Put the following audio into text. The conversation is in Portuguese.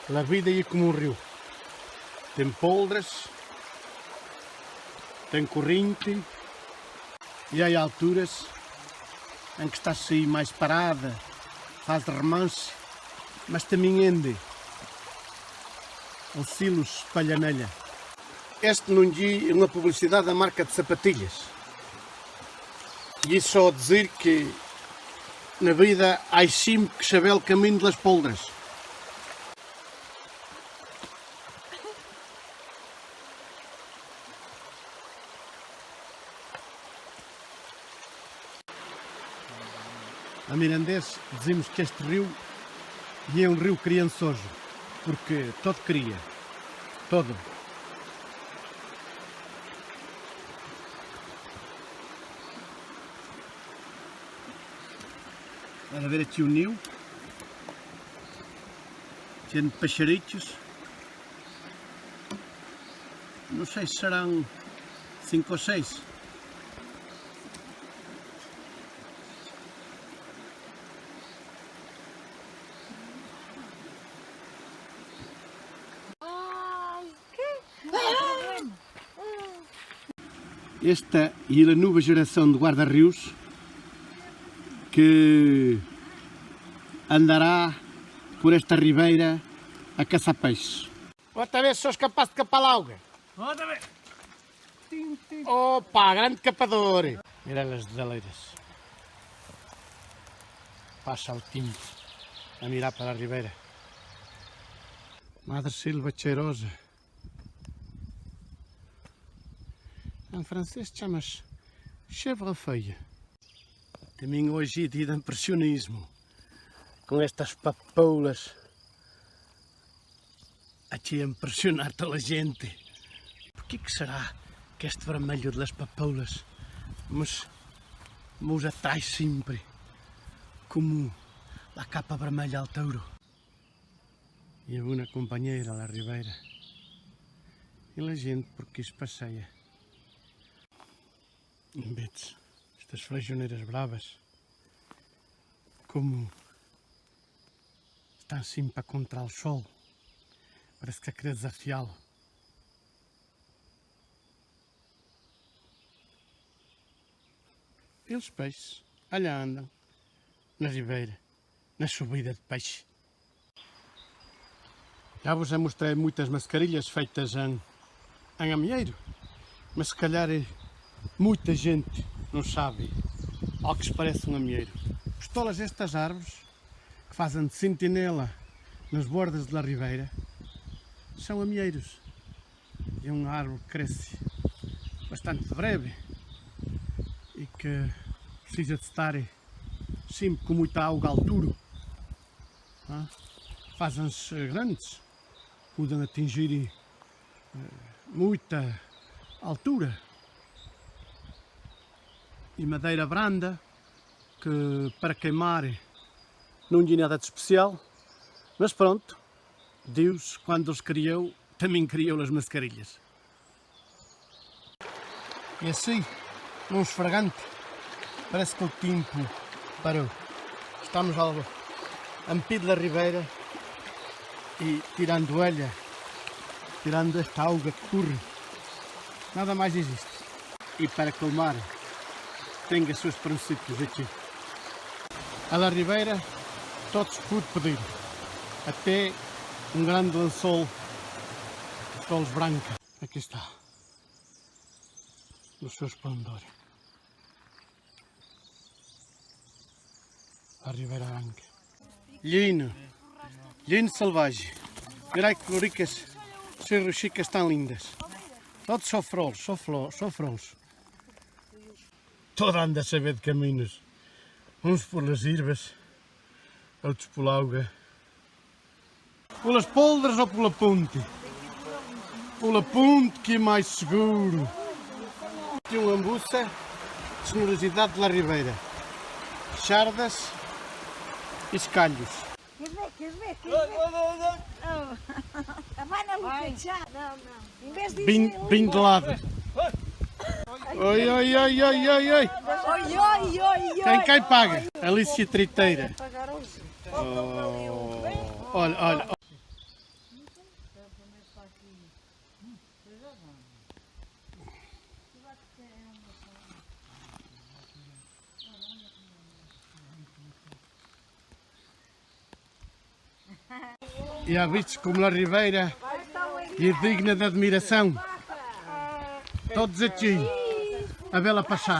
A vida é como um rio. Tem poldras, tem corrente e há alturas em que está-se aí mais parada, faz remanche, mas também ande. Os silos espalha nela. Este não é uma publicidade da marca de sapatilhas. E isso só a dizer que na vida há sempre que saber o caminho das poldras. A mirandês dizemos que este rio é um rio criançoso, porque todo cria, todo. Para ver aqui o ninho, cheio de pacharitos, não sei se serão 5 ou 6. Esta é a nova geração de guarda-rios que andará por esta ribeira a caçar peixes. Outra vez sou capaz de capar lauga. Outra vez. Opa, grande capador. Mira as desaleiras. Passa o tempo a mirar para a ribeira. Madre Silva cheirosa. Em francês chama-se chèvre feia. Também hoje é dia de impressionismo, com estas papoulas a te impressionar toda a gente. Por que será que este vermelho das papoulas nos atrai sempre, como a capa vermelha ao touro? E a boa companheira da ribeira, e a gente porque isso passeia. Vedes estas flagioneiras bravas, como estão sempre a contra o sol, parece que a querer desafiá-lo. E os peixes, olha, andam na ribeira, na subida de peixe. Já vos mostrei muitas mascarilhas feitas em amieiro, mas se calhar muita gente não sabe ao que se parece um amieiro. Pistolas estas árvores, que fazem de sentinela nas bordas da ribeira, são amieiros. É uma árvore que cresce bastante breve e que precisa de estar sempre com muita água à altura. Fazem-se grandes, podem atingir muita altura. E madeira branda, que para queimar não tinha nada de especial, mas pronto, Deus, quando os criou, também criou as mascarilhas. E assim, num esfregante, parece que o tempo parou. Estamos ao ampido da ribeira e tirando ela, tirando esta água que corre, nada mais existe. E para colmar, tem os seus princípios aqui. A la ribeira, todos pude pedir, até um grande lençol de solos branca. Aqui está, no seu esplendor. A ribeira branca. Lino selvagem. Mirai que ricas, as chicas tão lindas. Todos só frolos. Toda anda a saber de caminhos, uns pelas ervas, outros pela auga. Pelas poldras ou pela ponte? Pela ponte que é mais seguro. Tem uma ambuça de generosidade de la ribeira, chardas e escalhos. Queres ver? Vai na luta, já. Não. Em vez de Bem de lado. Oi. Oi. Quem paga? Alicia Triteira. Olha. E há vistos como a Ribeira é digna de admiração. Todos aqui a vê-la passar.